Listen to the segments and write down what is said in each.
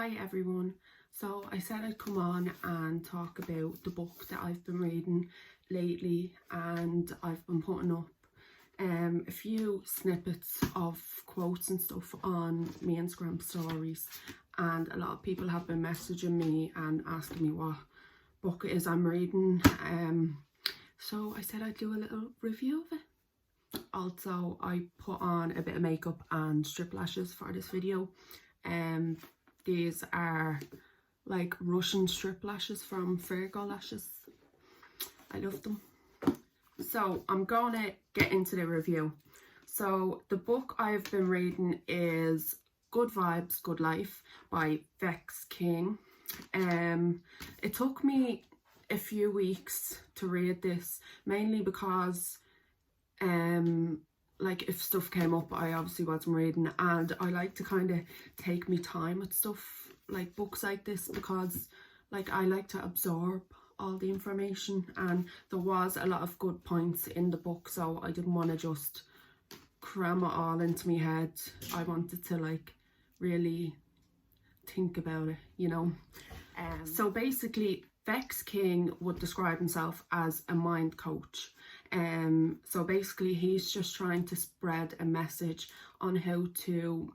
Hi everyone. So I said I'd come on and talk about the book that I've been reading lately, and I've been putting up a few snippets of quotes and stuff on my Instagram stories, and a lot of people have been messaging me and asking me what book it is I'm reading. So I said I'd do a little review of it. Also, I put on a bit of makeup and strip lashes for this video. These are like Russian strip lashes from Virgo Lashes. I love them. So I'm gonna get into the review. So the book I've been reading is Good Vibes, Good Life by Vex King. It took me a few weeks to read this, mainly because like if stuff came up I obviously wasn't reading, and I like to kind of take me time with stuff like books like this, because like I like to absorb all the information, and there was a lot of good points in the book, so I didn't want to just cram it all into my head. I wanted to like really think about it, you know. So basically Vex King would describe himself as a mind coach. So basically he's just trying to spread a message on how to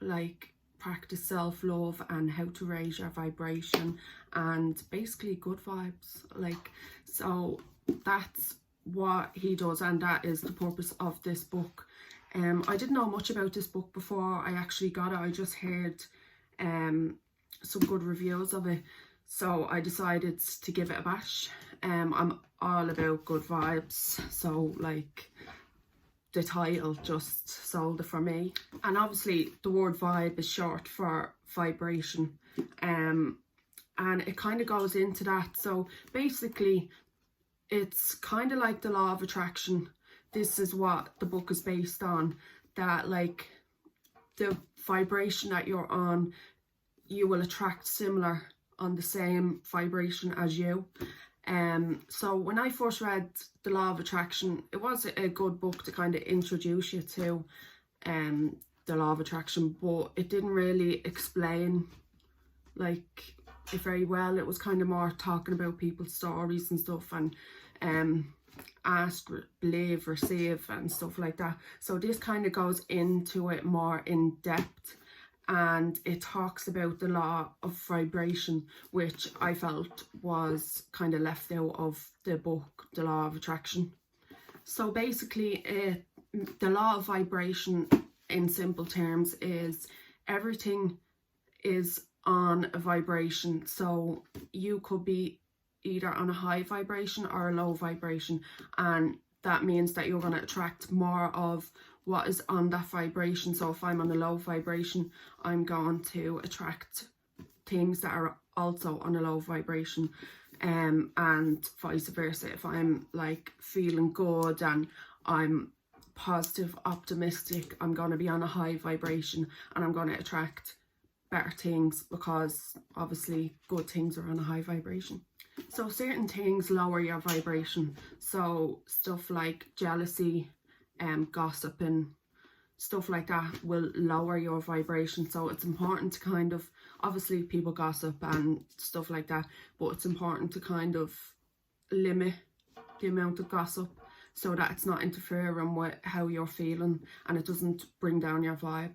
like practice self-love and how to raise your vibration and basically good vibes. Like, so that's what he does, and that is the purpose of this book. I didn't know much about this book before I actually got it. I just heard some good reviews of it, so I decided to give it a bash. I'm all about good vibes, so like the title just sold it for me. And obviously the word vibe is short for vibration, and it kind of goes into that. So basically it's kind of like the law of attraction. This is what the book is based on, that like the vibration that you're on, you will attract similar on the same vibration as you. So when I first read The Law of Attraction, it was a good book to kind of introduce you to the law of attraction, but it didn't really explain like it very well. It was kind of more talking about people's stories and stuff, and ask, believe, receive and stuff like that. So this kind of goes into it more in depth, and it talks about the law of vibration, which I felt was kind of left out of the book, The Law of Attraction. So basically the law of vibration in simple terms is everything is on a vibration. So you could be either on a high vibration or a low vibration, and that means that you're going to attract more of what is on that vibration. So if I'm on a low vibration, I'm going to attract things that are also on a low vibration, and vice versa. If I'm like feeling good and I'm positive, optimistic, I'm going to be on a high vibration and I'm going to attract better things, because obviously good things are on a high vibration. So certain things lower your vibration, so stuff like jealousy, gossip and stuff like that will lower your vibration. So it's important to kind of, obviously people gossip and stuff like that, but it's important to kind of limit the amount of gossip so that it's not interfering with how you're feeling and it doesn't bring down your vibe.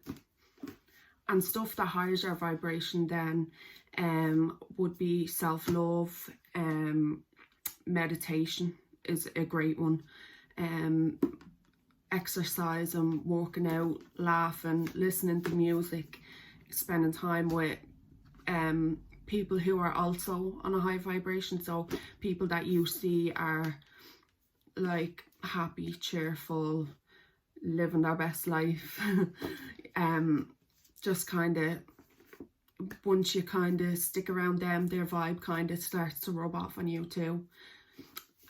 And stuff that higher your vibration then would be self-love. Meditation is a great one. Exercise and working out, laughing, listening to music, spending time with people who are also on a high vibration. So people that you see are like happy, cheerful, living their best life. Just kind of, once you kind of stick around them, their vibe kind of starts to rub off on you too.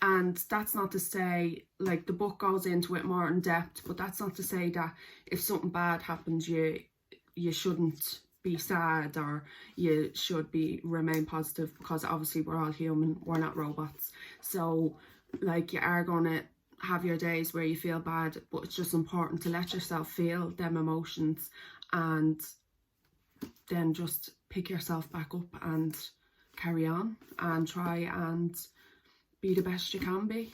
And that's not to say, like the book goes into it more in depth, but that's not to say that if something bad happens, you shouldn't be sad, or you should remain positive, because obviously we're all human, we're not robots. So like you are gonna have your days where you feel bad, but it's just important to let yourself feel them emotions and then just pick yourself back up and carry on and try and be the best you can be.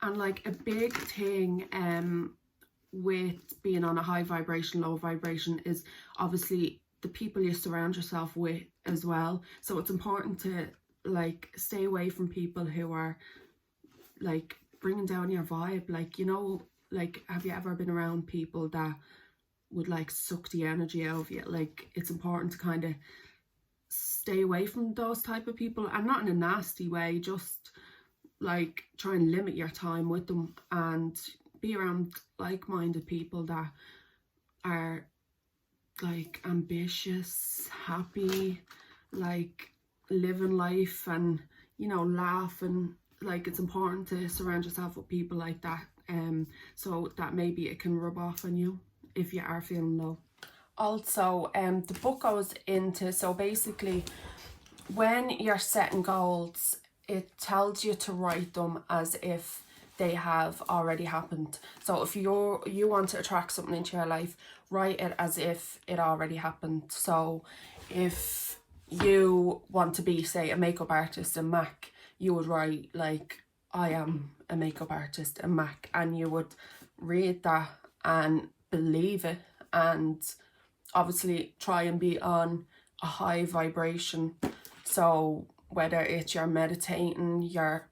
And like a big thing with being on a high vibration, low vibration is obviously the people you surround yourself with as well. So it's important to like stay away from people who are like bringing down your vibe. Like, you know, like, have you ever been around people that would like suck the energy out of you? Like, it's important to kind of stay away from those type of people, and not in a nasty way, just like try and limit your time with them and be around like-minded people that are like ambitious, happy, like living life and, you know, laugh. And like, it's important to surround yourself with people like that, so that maybe it can rub off on you if you are feeling low. Also, the book goes into, so basically when you're setting goals, it tells you to write them as if they have already happened. So if you want to attract something into your life, write it as if it already happened. So if you want to be, say, a makeup artist in MAC, you would write like, I am a makeup artist in MAC, and you would read that and believe it, and obviously try and be on a high vibration. So whether it's you're meditating, you're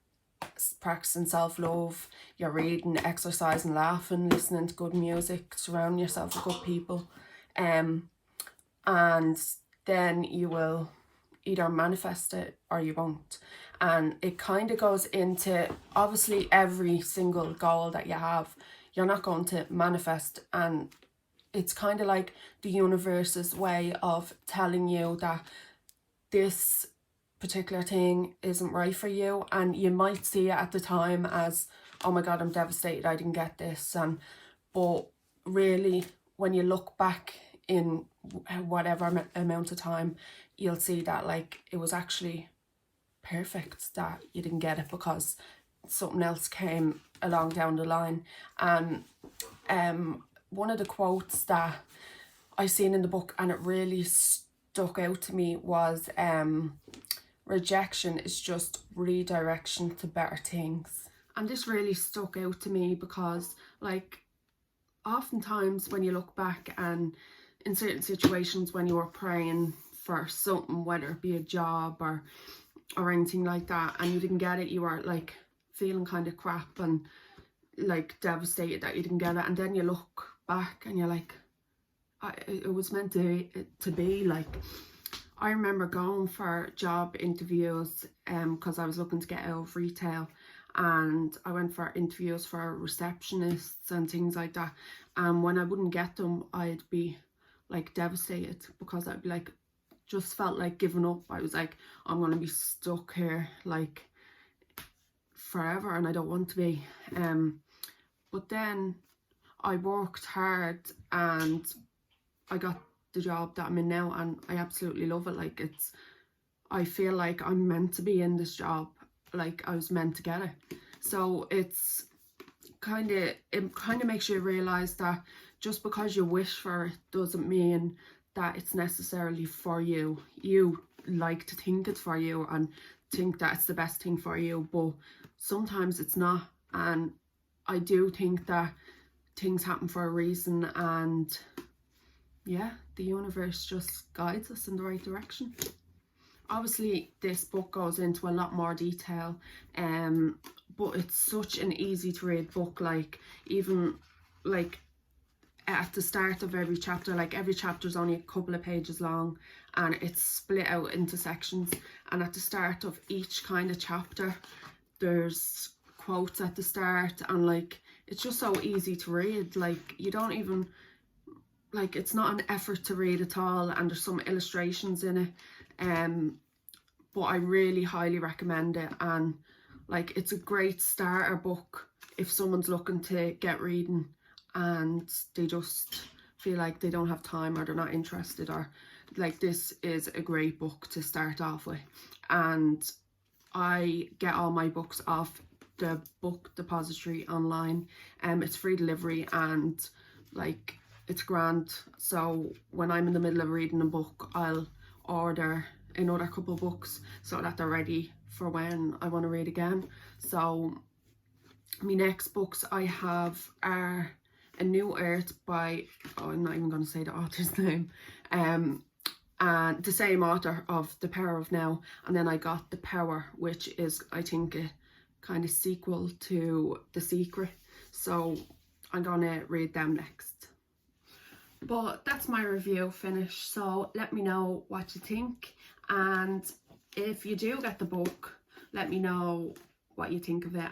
practicing self-love, you're reading, exercising, laughing, listening to good music, surrounding yourself with good people, and then you will either manifest it or you won't. And it kind of goes into, obviously every single goal that you have, you're not going to manifest, and it's kind of like the universe's way of telling you that this particular thing isn't right for you. And you might see it at the time as, oh my god, I'm devastated, I didn't get this. But really, when you look back in whatever amount of time, you'll see that like it was actually perfect that you didn't get it, because something else came along down the line. And one of the quotes that I seen in the book, and it really stuck out to me, was rejection is just redirection to better things. And this really stuck out to me because, like, oftentimes when you look back and in certain situations when you were praying for something, whether it be a job or anything like that, and you didn't get it, you were like feeling kind of crap and like devastated that you didn't get it. And then you look back and you're like, it was meant to be. Like, I remember going for job interviews because I was looking to get out of retail, and I went for interviews for receptionists and things like that. And when I wouldn't get them, I'd be like devastated, because I'd be like, just felt like giving up. I was like, I'm gonna be stuck here like forever, and I don't want to be. But then I worked hard and I got the job that I'm in now, and I absolutely love it. Like, I feel like I'm meant to be in this job, like I was meant to get it. So it kind of makes you realize that just because you wish for it doesn't mean that it's necessarily for you. You like to think it's for you and think that it's the best thing for you, but sometimes it's not. And I do think that things happen for a reason, and yeah, the universe just guides us in the right direction. Obviously this book goes into a lot more detail, but it's such an easy to read book. Like, even like at the start of every chapter, like every chapter is only a couple of pages long, and it's split out into sections, and at the start of each kind of chapter there's quotes at the start, and like it's just so easy to read. Like, you don't even, like, it's not an effort to read at all, and there's some illustrations in it, but I really highly recommend it. And like, it's a great starter book if someone's looking to get reading and they just feel like they don't have time or they're not interested, or like, this is a great book to start off with. And I get all my books off the Book Depository online, it's free delivery, and like, it's grand. So when I'm in the middle of reading a book, I'll order another couple books so that they're ready for when I want to read again. So my next books I have are A New Earth by, oh, I'm not even going to say the author's name, and the same author of The Power of Now, and then I got The Power, which is, I think, a kind of sequel to The Secret, so I'm gonna read them next. But that's my review finished, so let me know what you think, and if you do get the book, let me know what you think of it.